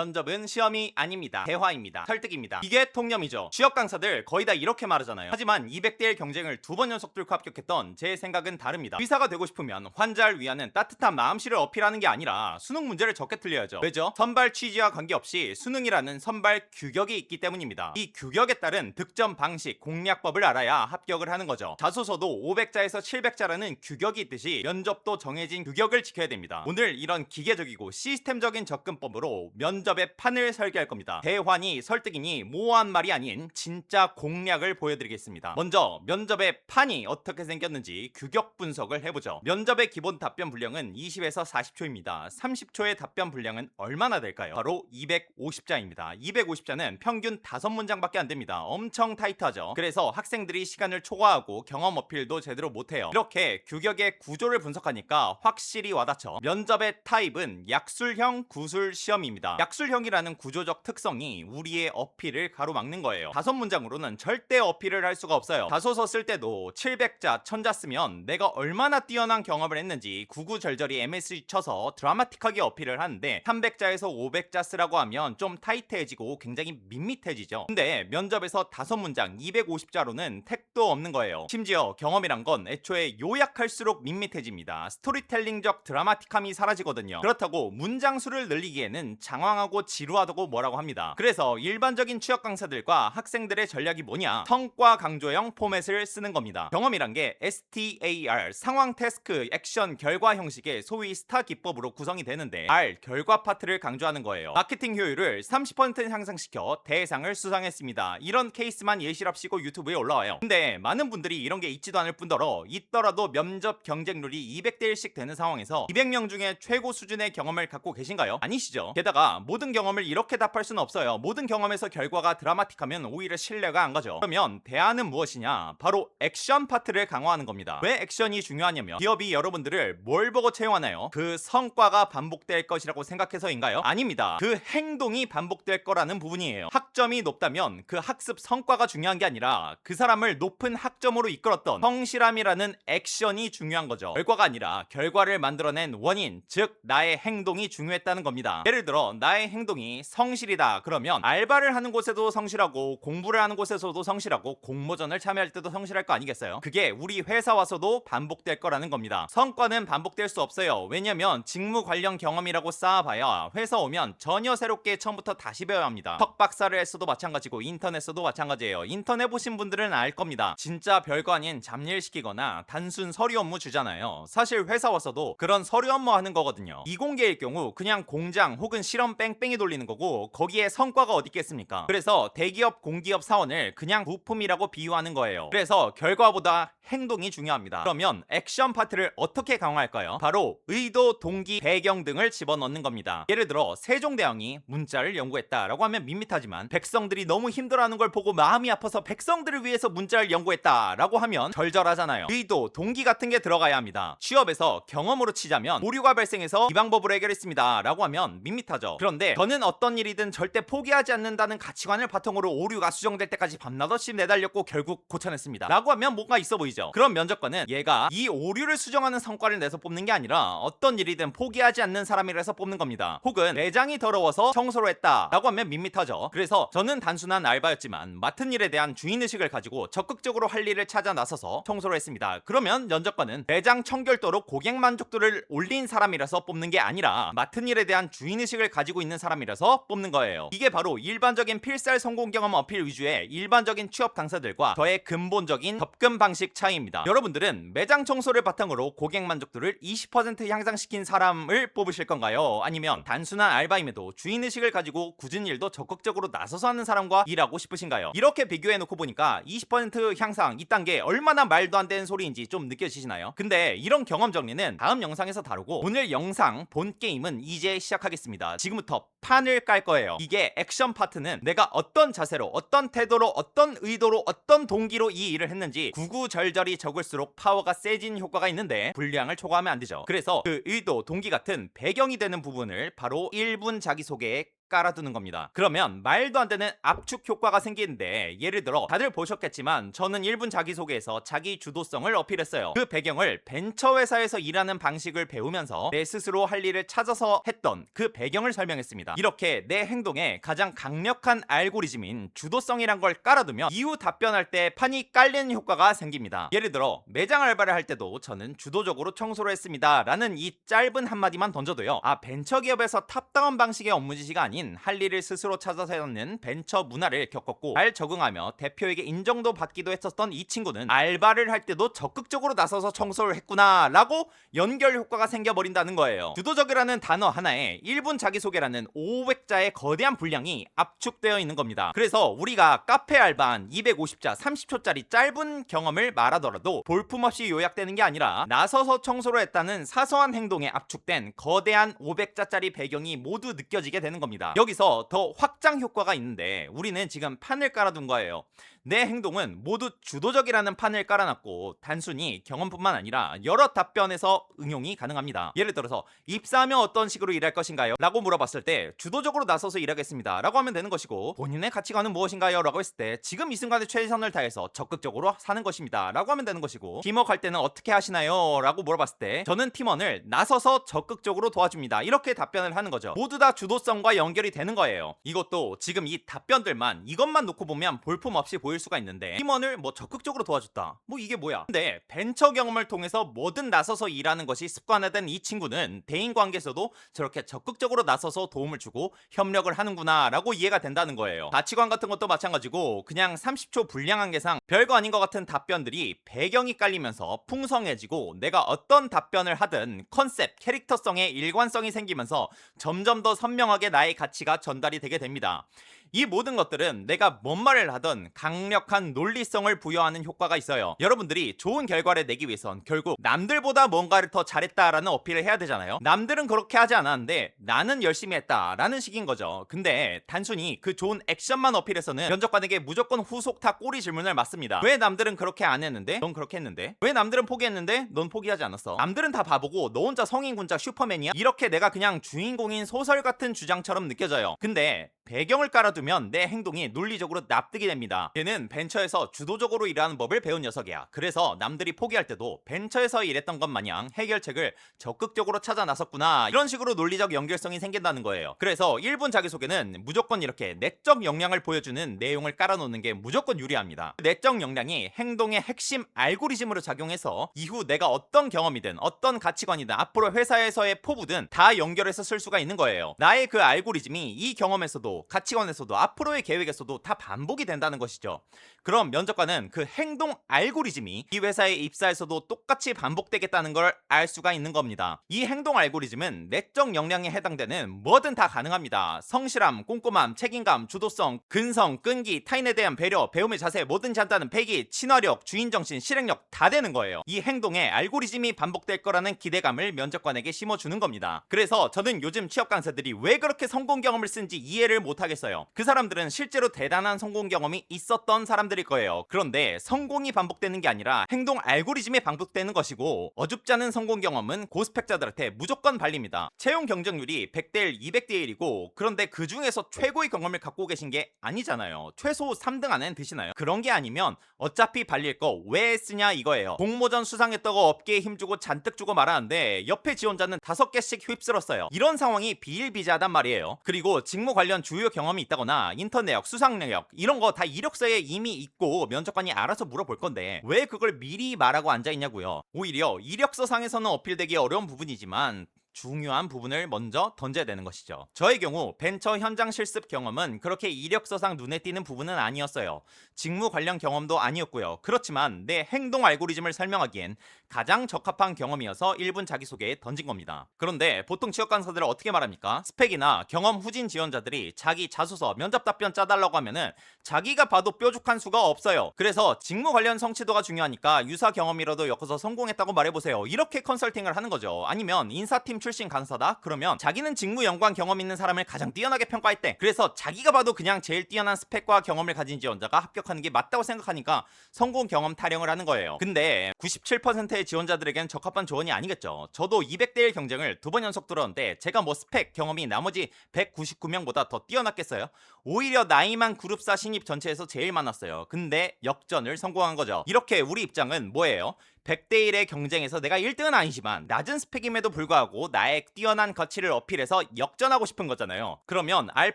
면접은 시험이 아닙니다. 대화입니다. 설득입니다. 이게 통념이죠. 취업 강사들 거의 다 이렇게 말하잖아요. 하지만 200대 1 경쟁을 2번 연속 뚫고 합격했던 제 생각은 다릅니다. 의사가 되고 싶으면 환자를 위하는 따뜻한 마음씨를 어필하는 게 아니라 수능 문제를 적게 틀려야죠. 왜죠? 선발 취지와 관계없이 수능이라는 선발 규격이 있기 때문입니다. 이 규격에 따른 득점 방식, 공략법을 알아야 합격을 하는 거죠. 자소서도 500자에서 700자라는 규격이 있듯이 면접도 정해진 규격을 지켜야 됩니다. 오늘 이런 기계적이고 시스템적인 접근법으로 면접의 판을 설계할 겁니다. 대화니 설득이니 모호한 말이 아닌 진짜 공략을 보여드리겠습니다. 먼저 면접의 판이 어떻게 생겼는지 규격 분석을 해보죠. 면접의 기본 답변 분량은 20에서 40초입니다. 30초의 답변 분량은 얼마나 될까요? 바로 250자입니다. 250자는 평균 5문장밖에 안 됩니다. 엄청 타이트하죠. 그래서 학생들이 시간을 초과하고 경험 어필도 제대로 못해요. 이렇게 규격의 구조를 분석하니까 확실히 와닿죠. 면접의 타입은 약술형, 구술, 시험입니다. 약술형이라는 구조적 특성이 우리의 어필을 가로막는 거예요. 5문장으로는 절대 어필을 할 수가 없어요. 자소서 쓸 때도 700자, 1000자 쓰면 내가 얼마나 뛰어난 경험을 했는지 구구절절히 MSG 쳐서 드라마틱하게 어필을 하는데 300자에서 500자 쓰라고 하면 좀 타이트해지고 굉장히 밋밋해지죠. 근데 면접에서 5문장 250자로는 택도 없는 거예요. 심지어 경험이란 건 애초에 요약할수록 밋밋해집니다. 스토리텔링적 드라마틱함이 사라지거든요. 그렇다고 문장 수를 늘리기에는 장황하고 지루하다고 뭐라고 합니다. 그래서 일반적인 취업 강사들과 학생들의 전략이 뭐냐? 성과 강조형 포맷을 쓰는 겁니다. 경험이란 게 STAR, 상황, 태스크, 액션, 결과 형식의 소위 스타 기법으로 구성이 되는데 R, 결과 파트를 강조하는 거예요. 마케팅 효율을 30% 향상시켜 대상을 수상했습니다. 이런 케이스만 예시랍시고 유튜브에 올라와요. 근데 많은 분들이 이런 게 있지도 않을 뿐더러 있더라도 면접 경쟁률이 200대 1씩 되는 상황에서 200명 중에 최고 수준의 경험을 갖고 계신가요? 아니시죠. 게다가 모든 경험을 이렇게 답할 수는 없어요. 모든 경험에서 결과가 드라마틱하면 오히려 신뢰가 안 가죠. 그러면 대안은 무엇이냐? 바로 액션 파트를 강화하는 겁니다. 왜 액션이 중요하냐면 기업이 여러분들을 뭘 보고 채용하나요? 그 성과가 반복될 것이라고 생각해서인가요? 아닙니다. 그 행동이 반복될 거라는 부분이에요. 학점이 높다면 그 학습 성과가 중요한 게 아니라 그 사람을 높은 학점으로 이끌었던 성실함이라는 액션이 중요한 거죠. 결과가 아니라 결과를 만들어낸 원인, 즉 나의 행동이 중요했다는 겁니다. 예를 들어 나의 행동이 성실이다 그러면 알바를 하는 곳에도 성실하고 공부를 하는 곳에서도 성실하고 공모전을 참여할 때도 성실할 거 아니겠어요? 그게 우리 회사 와서도 반복될 거라는 겁니다. 성과는 반복될 수 없어요. 왜냐면 직무 관련 경험이라고 쌓아봐야 회사 오면 전혀 새롭게 처음부터 다시 배워야 합니다. 석박사를 했어도 마찬가지고 인턴에서도 마찬가지예요. 인턴 해보신 분들은 알 겁니다. 진짜 별거 아닌 잡일 시키거나 단순 서류 업무 주잖아요. 사실 회사 와서도 그런 서류 업무 하는 거거든요. 이공계일 경우 그냥 공장 혹은 실험 뺑뺑이 돌리는 거고 거기에 성과가 어디 있겠습니까? 그래서 대기업 공기업 사원을 그냥 부품이라고 비유하는 거예요. 그래서 결과보다 행동이 중요합니다. 그러면 액션 파트를 어떻게 강화할까요? 바로 의도, 동기, 배경 등을 집어넣는 겁니다. 예를 들어 세종대왕이 문자를 연구했다라고 하면 밋밋하지만 백성들이 너무 힘들어하는 걸 보고 마음이 아파서 백성들을 위해서 문자를 연구했다라고 하면 절절하잖아요. 의도, 동기 같은 게 들어가야 합니다. 취업에서 경험으로 치자면 오류가 발생해서 이 방법으로 해결했습니다 라고 하면 밋밋하죠. 그런데 저는 어떤 일이든 절대 포기하지 않는다는 가치관을 바탕으로 오류가 수정될 때까지 밤낮없이 내달렸고 결국 고쳐냈습니다 라고 하면 뭔가 있어 보이죠. 그럼 면접관은 얘가 이 오류를 수정하는 성과를 내서 뽑는 게 아니라 어떤 일이든 포기하지 않는 사람이라서 뽑는 겁니다. 혹은 매장이 더러워서 청소를 했다 라고 하면 밋밋하죠. 그래서 저는 단순한 알바였지만 맡은 일에 대한 주인의식을 가지고 적극적으로 할 일을 찾아 나서서 청소를 했습니다. 그러면 면접관은 매장 청결도로 고객 만족도를 올린 사람이라서 뽑는 게 아니라 맡은 일에 대한 주인의식을 가지고 있는 사람이라서 뽑는 거예요. 이게 바로 일반적인 필살 성공 경험 어필 위주의 일반적인 취업 강사들과 저의 근본적인 접근 방식 차이입니다. 여러분들은 매장 청소를 바탕으로 고객 만족도를 20% 향상시킨 사람을 뽑으실 건가요? 아니면 단순한 알바임에도 주인의식을 가지고 굳은 일도 적극적으로 나서서 하는 사람과 일하고 싶으신가요? 이렇게 비교해놓고 보니까 20% 향상 이딴 게 얼마나 말도 안 되는 소리인지 좀 느껴지시나요? 근데 이런 경험 정리는 다음 영상에서 다루고 오늘 영상 본 게임은 이제 시작하겠습니다. 지금부터 판을 깔 거예요. 이게 액션 파트는 내가 어떤 자세로 어떤 태도로 어떤 의도로 어떤 동기로 이 일을 했는지 구구절절히 적을수록 파워가 세진 효과가 있는데 분량을 초과하면 안 되죠. 그래서 그 의도, 동기 같은 배경이 되는 부분을 바로 1분 자기소개에 깔아두는 겁니다. 그러면 말도 안 되는 압축 효과가 생기는데, 예를 들어 다들 보셨겠지만 저는 1분 자기소개에서 자기 주도성을 어필했어요. 그 배경을 벤처 회사에서 일하는 방식을 배우면서 내 스스로 할 일을 찾아서 했던 그 배경을 설명했습니다. 이렇게 내 행동에 가장 강력한 알고리즘인 주도성이란 걸 깔아두면 이후 답변할 때 판이 깔리는 효과가 생깁니다. 예를 들어 매장 알바를 할 때도 저는 주도적으로 청소를 했습니다 라는 이 짧은 한마디만 던져도요, 벤처기업에서 탑다운 방식의 업무 지시가 아닌 할 일을 스스로 찾아서 해놓는 벤처 문화를 겪었고 잘 적응하며 대표에게 인정도 받기도 했었던 이 친구는 알바를 할 때도 적극적으로 나서서 청소를 했구나 라고 연결 효과가 생겨버린다는 거예요. 주도적이라는 단어 하나에 1분 자기소개라는 500자의 거대한 분량이 압축되어 있는 겁니다. 그래서 우리가 카페 알바한 250자 30초짜리 짧은 경험을 말하더라도 볼품없이 요약되는 게 아니라 나서서 청소를 했다는 사소한 행동에 압축된 거대한 500자짜리 배경이 모두 느껴지게 되는 겁니다. 여기서 더 확장 효과가 있는데, 우리는 지금 판을 깔아둔 거예요. 내 행동은 모두 주도적이라는 판을 깔아놨고 단순히 경험뿐만 아니라 여러 답변에서 응용이 가능합니다. 예를 들어서 입사하면 어떤 식으로 일할 것인가요? 라고 물어봤을 때 주도적으로 나서서 일하겠습니다 라고 하면 되는 것이고, 본인의 가치관은 무엇인가요? 라고 했을 때 지금 이 순간에 최선을 다해서 적극적으로 사는 것입니다 라고 하면 되는 것이고, 팀워크 할 때는 어떻게 하시나요? 라고 물어봤을 때 저는 팀원을 나서서 적극적으로 도와줍니다 이렇게 답변을 하는 거죠. 모두 다 주도성과 연결이 되는 거예요. 이것도 지금 이 답변들만 이것만 놓고 보면 볼품없이 보일 수가 있는데, 팀원을 적극적으로 도와줬다, 이게 뭐야? 근데 벤처 경험을 통해서 뭐든 나서서 일하는 것이 습관화된 이 친구는 대인관계에서도 저렇게 적극적으로 나서서 도움을 주고 협력을 하는구나 라고 이해가 된다는 거예요. 가치관 같은 것도 마찬가지고 그냥 30초 불량한 계상 별거 아닌 것 같은 답변들이 배경이 깔리면서 풍성해지고 내가 어떤 답변을 하든 컨셉, 캐릭터성의 일관성이 생기면서 점점 더 선명하게 나의 가치가 전달이 되게 됩니다. 이 모든 것들은 내가 뭔 말을 하든 강력한 논리성을 부여하는 효과가 있어요. 여러분들이 좋은 결과를 내기 위해선 결국 남들보다 뭔가를 더 잘했다라는 어필을 해야 되잖아요. 남들은 그렇게 하지 않았는데 나는 열심히 했다라는 식인 거죠. 근데 단순히 그 좋은 액션만 어필해서는 면접관에게 무조건 후속 다 꼬리 질문을 맞습니다. 왜 남들은 그렇게 안 했는데 넌 그렇게 했는데? 왜 남들은 포기했는데 넌 포기하지 않았어? 남들은 다 바보고 너 혼자 성인군자 슈퍼맨이야? 이렇게 내가 그냥 주인공인 소설 같은 주장처럼 느껴져요. 근데 배경을 깔아두면 내 행동이 논리적으로 납득이 됩니다. 얘는 벤처에서 주도적으로 일하는 법을 배운 녀석이야. 그래서 남들이 포기할 때도 벤처에서 일했던 것 마냥 해결책을 적극적으로 찾아 나섰구나, 이런 식으로 논리적 연결성이 생긴다는 거예요. 그래서 1분 자기소개는 무조건 이렇게 내적 역량을 보여주는 내용을 깔아놓는 게 무조건 유리합니다. 내적 역량이 행동의 핵심 알고리즘으로 작용해서 이후 내가 어떤 경험이든 어떤 가치관이든 앞으로 회사에서의 포부든 다 연결해서 쓸 수가 있는 거예요. 나의 그 알고리즘이 이 경험에서도 가치관에서도 앞으로의 계획에서도 다 반복이 된다는 것이죠. 그럼 면접관은 그 행동 알고리즘이 이 회사에 입사해서도 똑같이 반복되겠다는 걸 알 수가 있는 겁니다. 이 행동 알고리즘은 내적 역량에 해당되는 뭐든 다 가능합니다. 성실함, 꼼꼼함, 책임감, 주도성, 근성, 끈기, 타인에 대한 배려, 배움의 자세, 뭐든지 한다는 패기, 친화력, 주인정신, 실행력 다 되는 거예요. 이 행동에 알고리즘이 반복될 거라는 기대감을 면접관에게 심어주는 겁니다. 그래서 저는 요즘 취업 강사들이 왜 그렇게 성공 경험을 쓴지 이해를 못하겠어요. 그 사람들은 실제로 대단한 성공 경험이 있었던 사람들일 거예요. 그런데 성공이 반복되는 게 아니라 행동 알고리즘이 반복되는 것이고, 어줍지 않은 성공 경험은 고스펙자들한테 무조건 발립니다. 채용 경쟁률이 100대 1, 200대 1이고 그런데 그 중에서 최고의 경험을 갖고 계신 게 아니잖아요. 최소 3등 안에는 드시나요? 그런 게 아니면 어차피 발릴 거 왜 쓰냐 이거예요. 공모전 수상했다고 어깨에 힘주고 잔뜩 주고 말하는데 옆에 지원자는 5개씩 휩쓸었어요. 이런 상황이 비일비재하단 말이에요. 그리고 직무 관련 주요 경험이 있다거나 인턴 내역, 수상 내역 이런 거 다 이력서에 이미 있고 면접관이 알아서 물어볼 건데 왜 그걸 미리 말하고 앉아있냐고요. 오히려 이력서 상에서는 어필되기 어려운 부분이지만 중요한 부분을 먼저 던져야 되는 것이죠. 저의 경우 벤처 현장 실습 경험은 그렇게 이력서상 눈에 띄는 부분은 아니었어요. 직무 관련 경험도 아니었고요. 그렇지만 내 행동 알고리즘을 설명하기엔 가장 적합한 경험이어서 1분 자기소개에 던진 겁니다. 그런데 보통 취업 강사들은 어떻게 말합니까? 스펙이나 경험 후진 지원자들이 자기 자소서, 면접 답변 짜달라고 하면은 자기가 봐도 뾰족한 수가 없어요. 그래서 직무 관련 성취도가 중요하니까 유사 경험이라도 엮어서 성공했다고 말해보세요. 이렇게 컨설팅을 하는 거죠. 아니면 인사팀 출신 강사다? 그러면 자기는 직무 연관 경험 있는 사람을 가장 뛰어나게 평가했대. 그래서 자기가 봐도 그냥 제일 뛰어난 스펙과 경험을 가진 지원자가 합격하는 게 맞다고 생각하니까 성공 경험 타령을 하는 거예요. 근데 97%의 지원자들에겐 적합한 조언이 아니겠죠. 저도 200대 1 경쟁을 2번 연속 들었는데 제가 뭐 스펙 경험이 나머지 199명보다 더 뛰어났겠어요? 오히려 나이만 그룹사 신입 전체에서 제일 많았어요. 근데 역전을 성공한 거죠. 이렇게 우리 입장은 뭐예요? 100대 1의 경쟁에서 내가 1등은 아니지만 낮은 스펙임에도 불구하고 나의 뛰어난 가치를 어필해서 역전하고 싶은 거잖아요. 그러면 R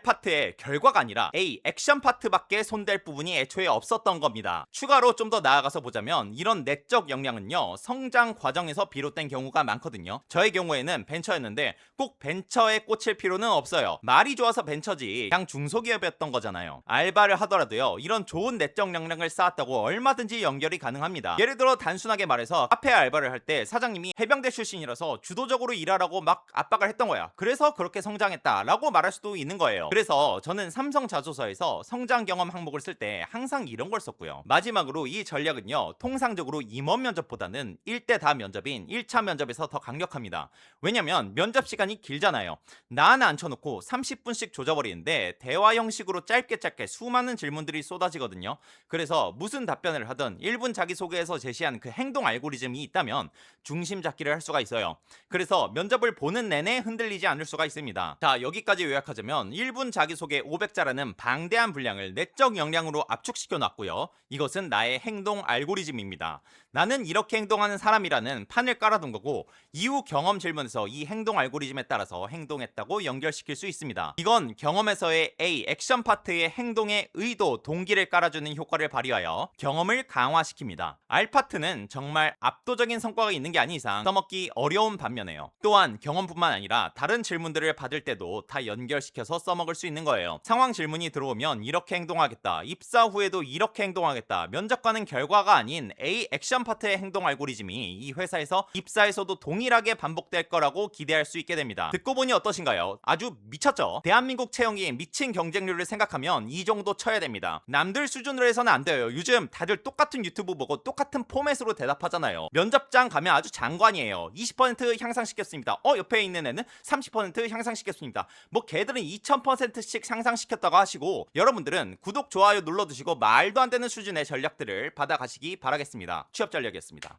파트의 결과가 아니라 A 액션 파트밖에 손댈 부분이 애초에 없었던 겁니다. 추가로 좀 더 나아가서 보자면 이런 내적 역량은요, 성장 과정에서 비롯된 경우가 많거든요. 저의 경우에는 벤처였는데 꼭 벤처에 꽂힐 필요는 없어요. 말이 좋아서 벤처지 그냥 중소기업이었던 거잖아요. 알바를 하더라도요, 이런 좋은 내적 역량을 쌓았다고 얼마든지 연결이 가능합니다. 예를 들어 단순하게 말해서 카페 알바를 할 때 사장님이 해병대 출신이라서 주도적으로 일하라고 막 압박을 했던 거야. 그래서 그렇게 성장했다라고 말할 수도 있는 거예요. 그래서 저는 삼성 자소서에서 성장 경험 항목을 쓸 때 항상 이런 걸 썼고요. 마지막으로 이 전략은요, 통상적으로 임원 면접보다는 1대 다 면접인 1차 면접에서 더 강력합니다. 왜냐면 면접 시간이 길잖아요. 나 하나 앉혀놓고 30분씩 조져버리는데 대화 형식으로 짧게 수많은 질문들이 쏟아지거든요. 그래서 무슨 답변을 하든 1분 자기소개에서 제시한 그 행동 알고리즘이 있다면 중심 잡기를 할 수가 있어요. 그래서 면접을 보는 내내 흔들리지 않을 수가 있습니다. 자, 여기까지 요약하자면 1분 자기소개 500자라는 방대한 분량을 내적 역량으로 압축시켜 놨고요. 이것은 나의 행동 알고리즘입니다. 나는 이렇게 행동하는 사람이라는 판을 깔아둔 거고, 이후 경험 질문에서 이 행동 알고리즘에 따라서 행동했다고 연결시킬 수 있습니다. 이건 경험에서의 A 액션 파트의 행동의 의도, 동기를 깔아주는 효과를 발휘하여 경험을 강화시킵니다. R 파트는 정말 압도적인 성과가 있는 게 아닌 이상 써먹기 어려운 반면에요. 또한 경험뿐만 아니라 다른 질문들을 받을 때도 다 연결시켜서 써먹을 수 있는 거예요. 상황 질문이 들어오면 이렇게 행동하겠다, 입사 후에도 이렇게 행동하겠다, 면접과는 결과가 아닌 A 액션 파트의 행동 알고리즘이 이 회사에서 입사에서도 동일하게 반복될 거라고 기대할 수 있게 됩니다. 듣고 보니 어떠신가요? 아주 미쳤죠? 대한민국 채용이 미친 경쟁률을 생각하면 이 정도 쳐야 됩니다. 남들 수준으로 해서는 안 돼요. 요즘 다들 똑같은 유튜브 보고 똑같은 포맷으로 대답하잖아요. 면접장 가면 아주 장관이에요. 20% 향상시켰습니다. 옆에 있는 애는 30% 향상시켰습니다. 뭐 걔들은 2000%씩 향상시켰다고 하시고, 여러분들은 구독, 좋아요 눌러두시고 말도 안 되는 수준의 전략들을 받아가시기 바라겠습니다. 취업 전략이었습니다.